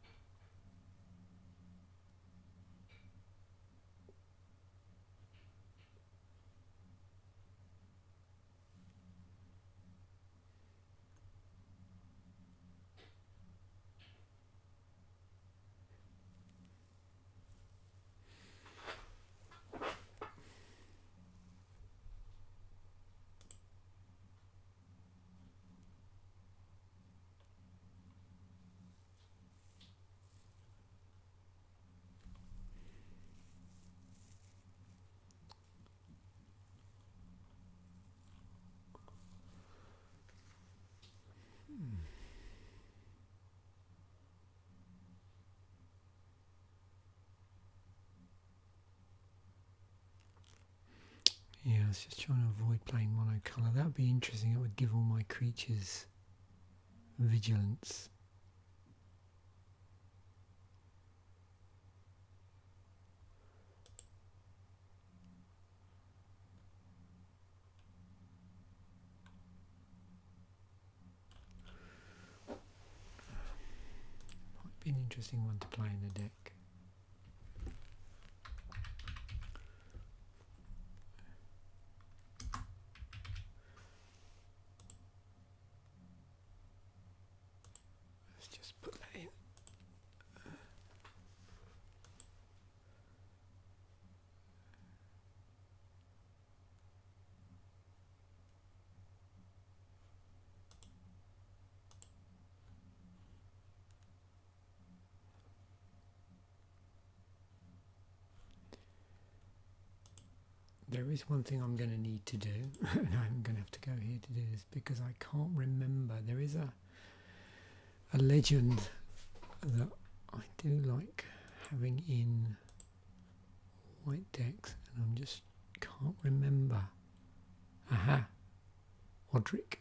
yeah, I was just trying to avoid playing monocolour. That would be interesting. It would give all my creatures vigilance. Might be an interesting one to play in the deck. There is one thing I'm going to need to do, and I'm going to have to go here to do this because I can't remember. There is a legend that I do like having in white decks, and I just can't remember. Aha! Odric.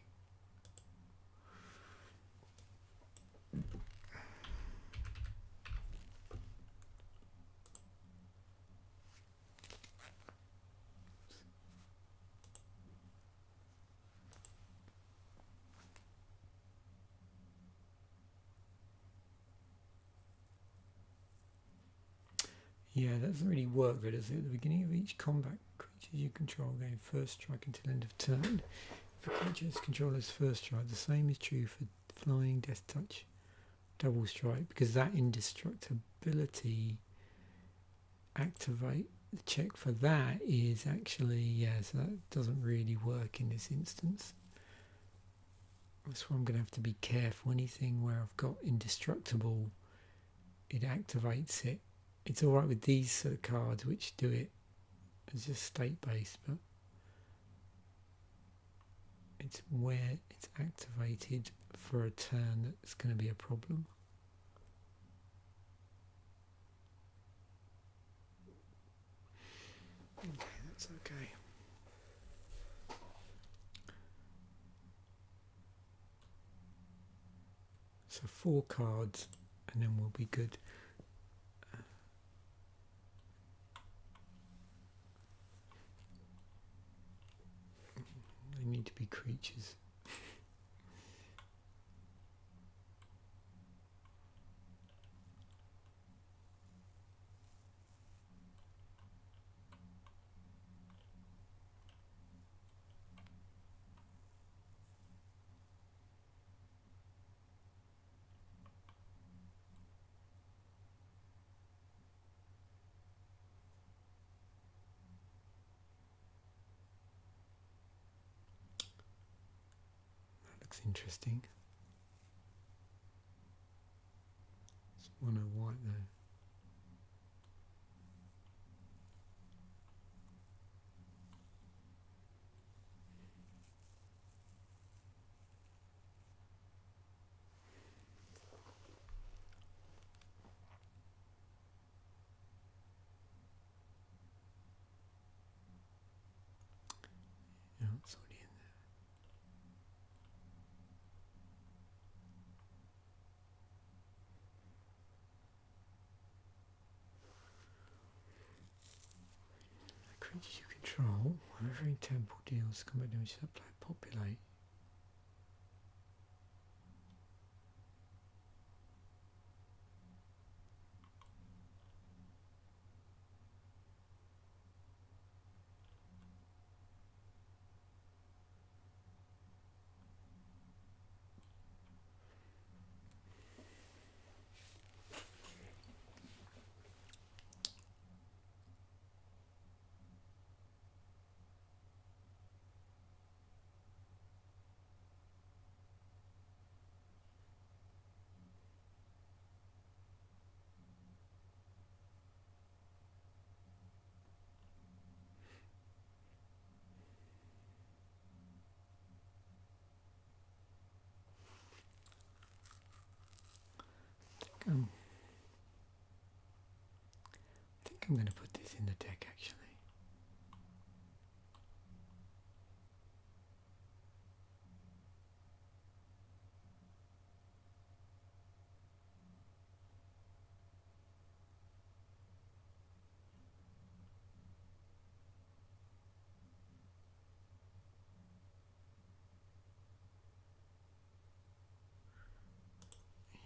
Yeah, that doesn't really work, does it? At the beginning of each combat, creatures you control gain first strike until end of turn. If a creature's controller's first strike, the same is true for flying, death touch, double strike, because that indestructibility activate. The check for that is actually, yeah, so that doesn't really work in this instance. That's why I'm going to have to be careful. Anything where I've got indestructible, it activates it. It's alright with these sort of cards which do it as just state based, but it's where it's activated for a turn that's going to be a problem. Okay, that's okay. So 4 cards and then we'll be good. They need to be creatures. Looks interesting. It's mono white though. Yeah, it's already in there. Creatures you control, whenever a temple deals combat damage to that player, populate. I think I'm going to put this in the deck actually.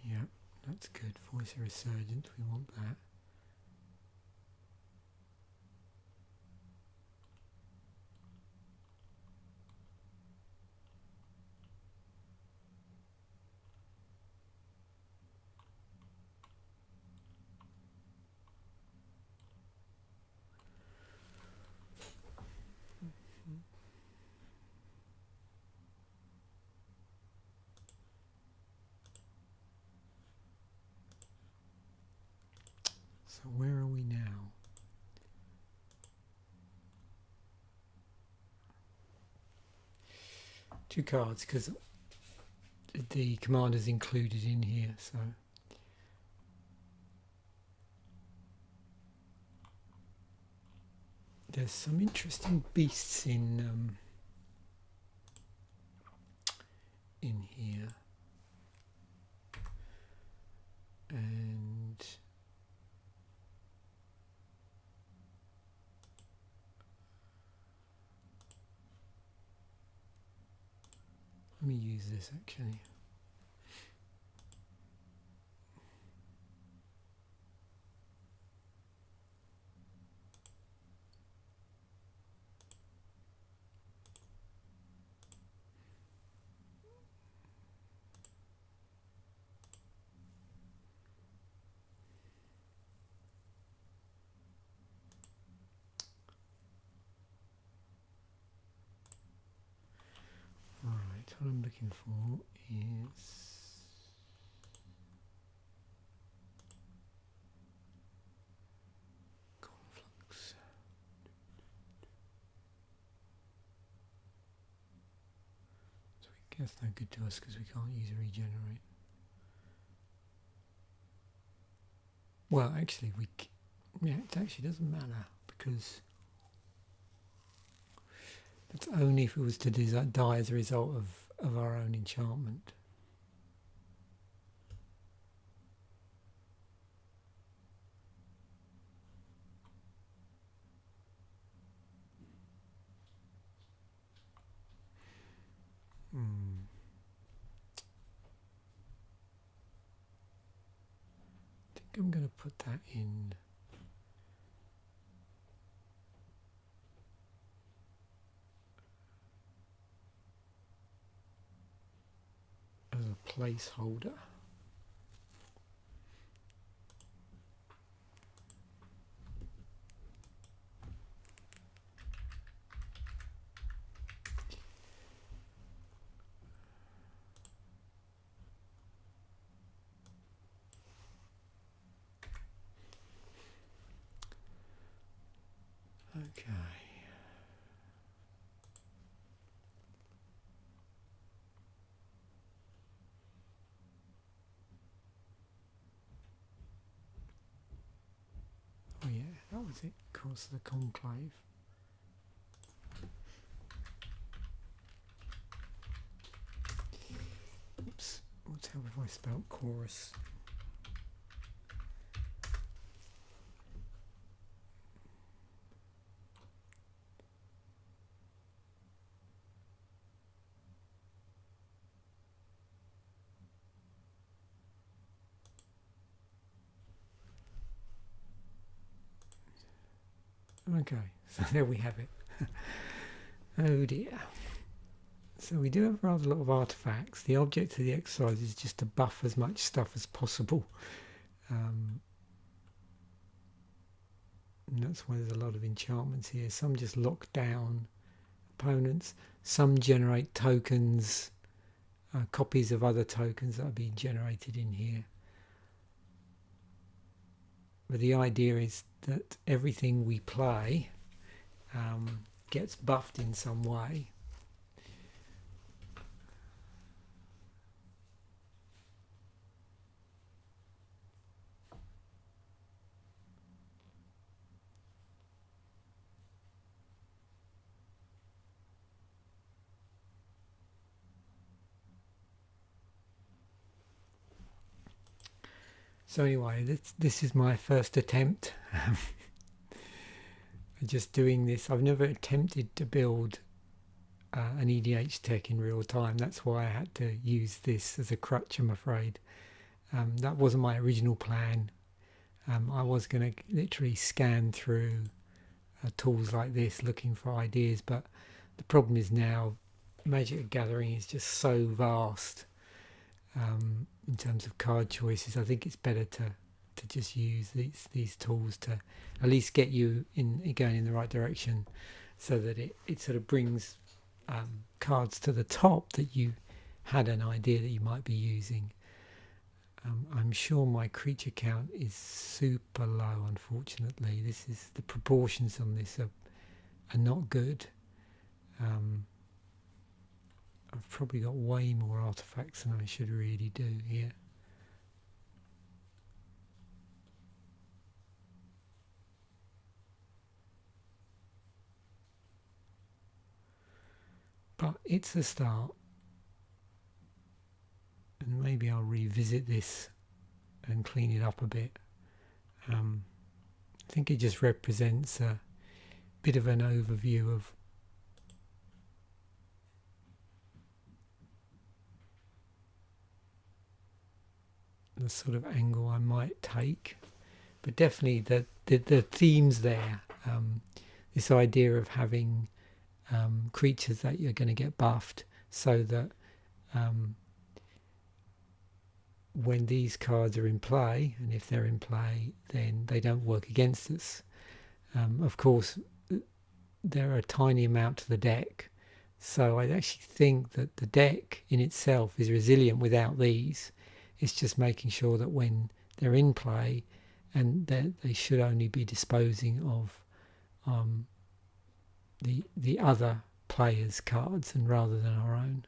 Yep, that's good. Voice of Resurgence, we want that. So where are we now? Two cards, because the commander's included in here, so there's some interesting beasts in here, and let me use this actually. What I'm looking for is conflux. So I guess no good to us because we can't use regenerate. Well, actually, yeah, it actually doesn't matter because that's only if it was to die as a result of our own enchantment. I'm going to put that in as a placeholder. Okay. Oh yeah, that was it. Across the Conclave. Oops. What's how have I spelled chorus? Okay, so there we have it. Oh dear. So we do have rather a lot of artifacts. The object of the exercise is just to buff as much stuff as possible. And that's why there's a lot of enchantments here. Some just lock down opponents. Some generate tokens, copies of other tokens that are being generated in here. But the idea is that everything we play gets buffed in some way. So anyway, this is my first attempt. Just doing this. I've never attempted to build an EDH tech in real time. That's why I had to use this as a crutch, I'm afraid. That wasn't my original plan. I was going to literally scan through tools like this looking for ideas, but the problem is now Magic Gathering is just so vast. In terms of card choices, I think it's better to just use these tools to at least get you going in the right direction, so that it sort of brings cards to the top that you had an idea that you might be using. I'm sure my creature count is super low, unfortunately. The proportions on this are not good. I've probably got way more artifacts than I should really do here. But it's a start. And maybe I'll revisit this and clean it up a bit. I think it just represents a bit of an overview of the sort of angle I might take, but definitely the themes there. This idea of having creatures that you're going to get buffed, so that when these cards are in play, and if they're in play, then they don't work against us. Of course, there are a tiny amount to the deck, so I actually think that the deck in itself is resilient without these. It's just making sure that when they're in play, and they should only be disposing of the other players' cards, and rather than our own.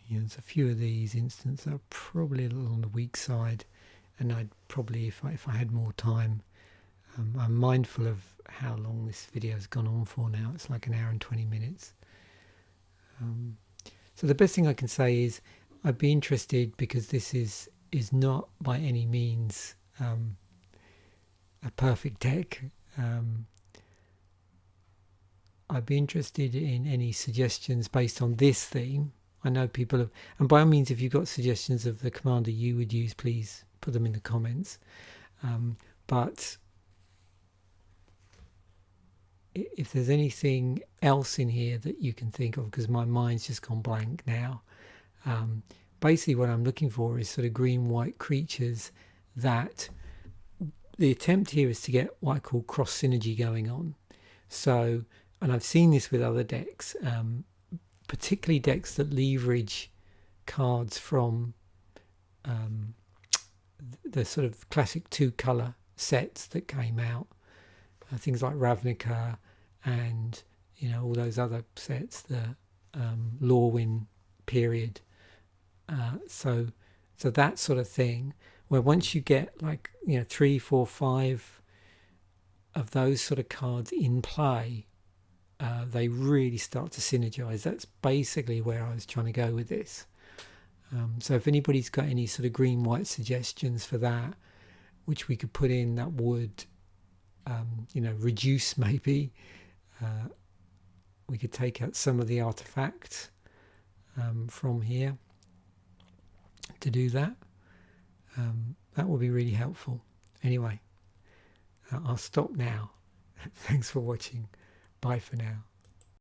Yeah, there's a few of these instances that are probably a little on the weak side, and I'd probably, if I had more time, I'm mindful of how long this video has gone on for now. It's like 1 hour and 20 minutes. So the best thing I can say is I'd be interested, because this is not by any means a perfect deck. I'd be interested in any suggestions based on this theme. I know people have, and by all means, if you've got suggestions of the commander you would use, please put them in the comments. But if there's anything else in here that you can think of, because my mind's just gone blank now, basically what I'm looking for is sort of green-white creatures that the attempt here is to get what I call cross synergy going on. So, and I've seen this with other decks, particularly decks that leverage cards from the sort of classic 2-colour sets that came out, things like Ravnica and all those other sets, the Lorwyn period. So that sort of thing, where once you get like 3, 4, 5 of those sort of cards in play, they really start to synergize. That's basically where I was trying to go with this. So if anybody's got any sort of green-white suggestions for that, which we could put in, that would reduce maybe, we could take out some of the artifacts from here to do that. That would be really helpful. Anyway, I'll stop now. Thanks for watching. Bye for now.